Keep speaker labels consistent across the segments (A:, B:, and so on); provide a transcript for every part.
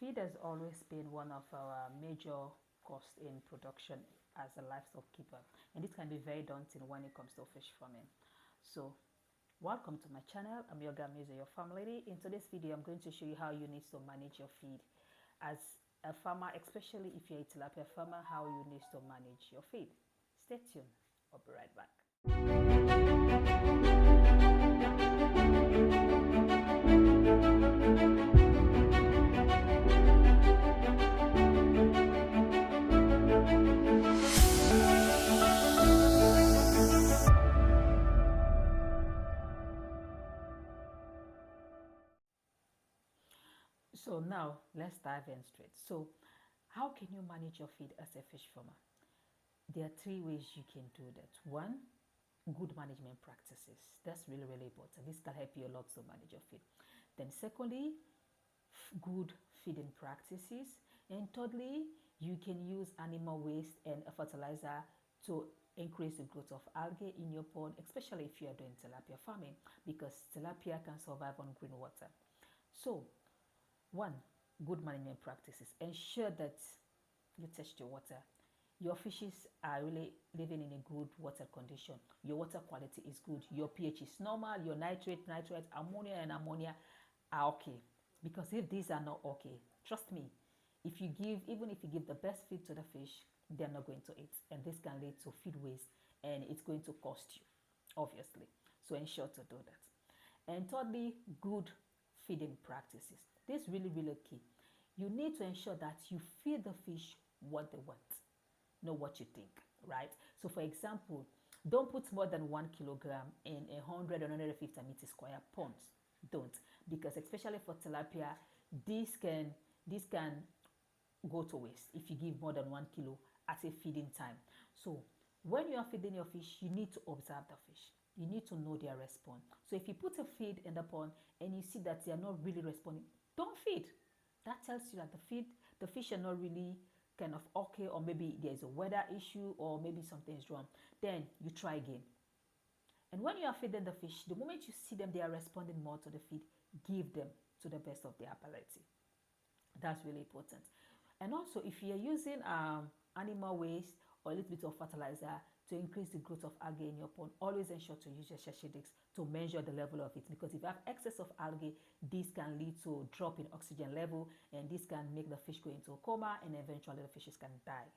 A: Feed has always been one of our major costs in production as a livestock keeper, and this can be very daunting when it comes to fish farming. So welcome to my channel. I'm your girl Miza, your farm lady. In today's video, I'm going to show you how you need to manage your feed as a farmer, especially if you're a tilapia farmer, how you need to manage your feed. Stay tuned. I'll be right back. So now let's dive in straight. So how can you manage your feed as a fish farmer? There are three ways you can do that. One, good management practices. That's really, really important. This can help you a lot to manage your feed. Then secondly, good feeding practices. And thirdly, you can use animal waste and a fertilizer to increase the growth of algae in your pond, especially if you are doing tilapia farming, because tilapia can survive on green water. So one, good management practices. Ensure that you test your water. Your fishes are really living in a good water condition. Your water quality is good. Your pH is normal. Your nitrate, ammonia, and ammonia are okay. Because if these are not okay, trust me, even if you give the best feed to the fish, they're not going to eat. And this can lead to feed waste, and it's going to cost you, obviously. So ensure to do that. And thirdly, good feeding practices. This is really, really key. You need to ensure that you feed the fish what they want, not what you think, right? So for example, don't put more than 1 kilogram in 100 or 150 meter square ponds. Don't, because especially for tilapia, this can go to waste if you give more than 1 kilo at a feeding time. So when you are feeding your fish, you need to observe the fish. You need to know their response. So if you put a feed in the pond and you see that they are not really responding, don't feed. That tells you that the fish are not really kind of okay, or maybe there's a weather issue, or maybe something is wrong. Then you try again. And when you are feeding the fish, the moment you see them, they are responding more to the feed, give them to the best of their ability. That's really important. And also, if you're using animal waste or a little bit of fertilizer to increase the growth of algae in your pond, always ensure to use your sheshidix to measure the level of it, because if you have excess of algae, this can lead to a drop in oxygen level, and this can make the fish go into a coma, and eventually the fishes can die.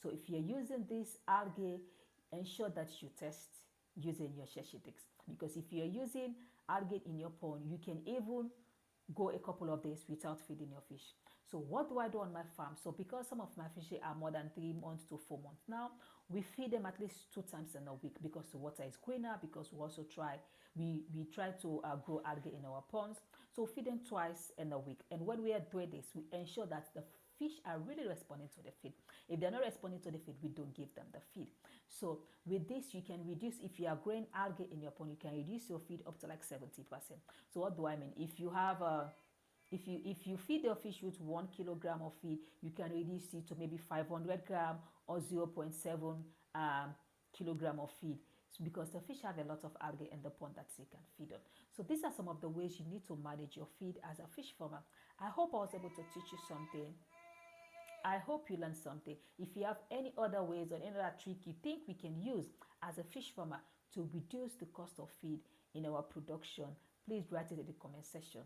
A: So if you're using this algae, ensure that you test using your sheshidix, because if you're using algae in your pond, you can even go a couple of days without feeding your fish. So what do I do on my farm? So because some of my fish are more than 3 months to 4 months now, we feed them at least 2 times in a week, because the water is cleaner, because we also try to grow algae in our ponds. So feed them twice in a week. And when we are doing this, we ensure that the fish are really responding to the feed. If they're not responding to the feed, we don't give them the feed. So with this, you can reduce, if you are growing algae in your pond, you can reduce your feed up to like 70%. So what do I mean? If you have if you feed your fish with 1 kilogram of feed, you can reduce it to maybe 500 gram or 0.7 kilogram of feed, because the fish have a lot of algae in the pond that you can feed on. So these are some of the ways you need to manage your feed as a fish farmer. I hope I was able to teach you something. I hope you learned something. If you have any other ways or any other trick you think we can use as a fish farmer to reduce the cost of feed in our production, please write it in the comment section.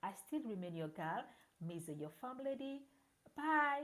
A: I still remain your girl, Miza, your farm lady. Bye.